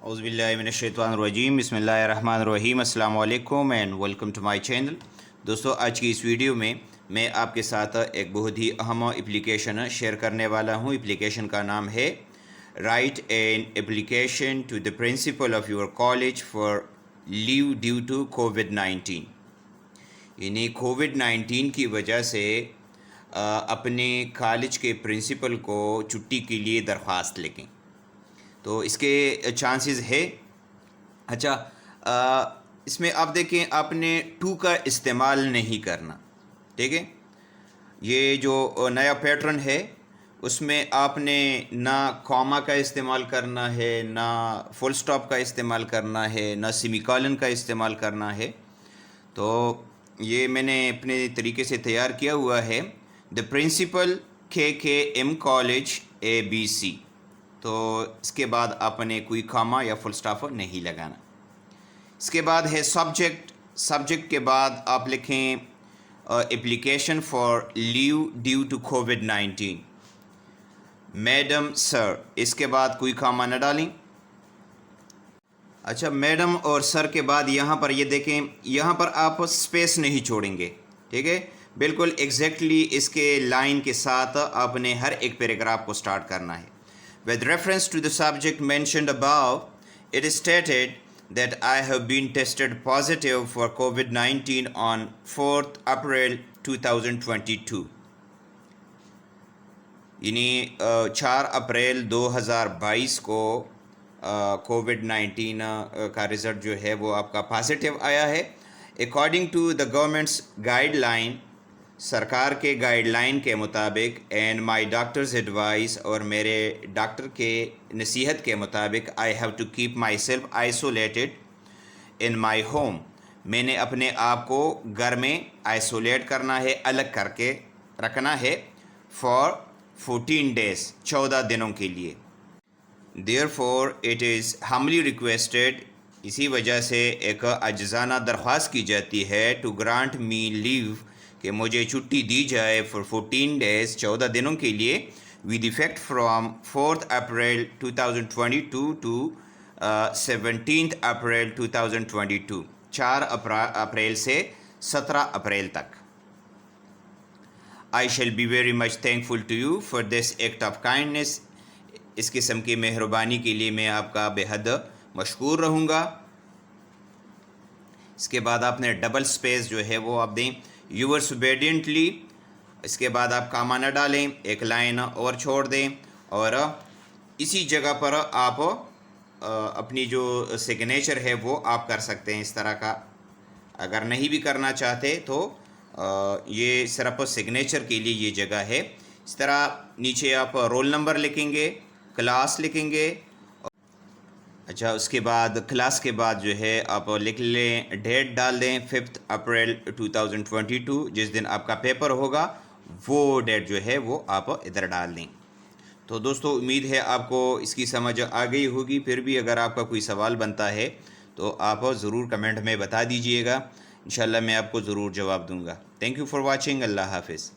औज़ुबिल्लाहिमिनश्शैतानिर्रजीम बिस्मिल्लाहिर्रहमानिर्रहीम अस्सलाम वालेकुम and welcome to my channel. दोस्तों, आज की इस वीडियो में मैं आपके साथ एक बहुत ही अहम एप्लीकेशन शेयर करने वाला हूं। एप्लीकेशन का नाम है write an application to the principal of your college for leave due to कोविड-19। यानी कोविड-19 की वजह से अपने कॉलेज के प्रिंसिपल को छुट्टी के लिए दरख्वास्त लिखें। तो इसके चांसेस है। अच्छा, इसमें आप देखें, आपने टू का इस्तेमाल नहीं करना, ठीक है। ये जो नया पैटर्न है उसमें आपने ना कॉमा का इस्तेमाल करना है, ना फुल स्टॉप का इस्तेमाल करना है, ना सेमीकोलन का इस्तेमाल करना है। तो ये मैंने अपने तरीके से तैयार किया हुआ है। The principal KKM college ABC। तो इसके बाद आपने कोई कॉमा या फुल स्टॉप नहीं लगाना। इसके बाद है सब्जेक्ट के बाद आप लिखें application for leave due to कोविड-19 मैडम सर। इसके बाद कोई कॉमा न डालें। अच्छा, मैडम और सर के बाद यहाँ पर ये देखें, यहाँ पर आप स्पेस नहीं छोड़ेंगे, ठीक है। बिल्कुल एग्जैक्टली इसके लाइन के साथ आपने हर एक पैराग्राफ को स्टार्ट करना है। With reference to the subject mentioned above, it is stated that I have been tested positive for COVID-19 on 4th April 2022. यानी 4 अप्रैल 2022 को कोविड-19 का रिज़ल्ट जो है वो आपका पॉजिटिव आया है। According to the government's guideline, सरकार के गाइडलाइन के मुताबिक, एंड माई डॉक्टर्स एडवाइस, और मेरे डॉक्टर के नसीहत के मुताबिक, I have to keep my self isolated in my home. मैंने अपने आप को घर में आइसोलेट करना है, अलग करके रखना है, फॉर 14 days 14 दिनों के लिए। Therefore it is humbly requested, इसी वजह से एक अज्जाना दरख्वास्त की जाती है, टू ग्रांट मी लीव, कि मुझे छुट्टी दी जाए फॉर 14 days 14 दिनों के लिए, with effect from 4th April 2022 to 17th April 2022, 4 अप्रैल से 17 अप्रैल तक। I shall be very much thankful to you for this act of kindness. इस किस्म की मेहरबानी के लिए मैं आपका बेहद मशकूर रहूँगा। इसके बाद आपने डबल स्पेस जो है वो आप दें, यूवर्स ओबेडियंटली। इसके बाद आप कामा न डालें, एक लाइन और छोड़ दें, और इसी जगह पर आप अपनी जो सिग्नेचर है वो आप कर सकते हैं इस तरह का। अगर नहीं भी करना चाहते तो ये सिर्फ सिग्नेचर के लिए ये जगह है। इस तरह नीचे आप रोल नंबर लिखेंगे, क्लास लिखेंगे। अच्छा, उसके बाद क्लास के बाद जो है आप लिख लें, डेट डाल दें 5th April 2022, जिस दिन आपका पेपर होगा वो डेट जो है वो आप इधर डाल दें। तो दोस्तों, उम्मीद है आपको इसकी समझ आ गई होगी। फिर भी अगर आपका कोई सवाल बनता है तो आप ज़रूर कमेंट में बता दीजिएगा, इंशाल्लाह मैं आपको ज़रूर जवाब दूँगा। Thank you for watching. Allah हाफिज़।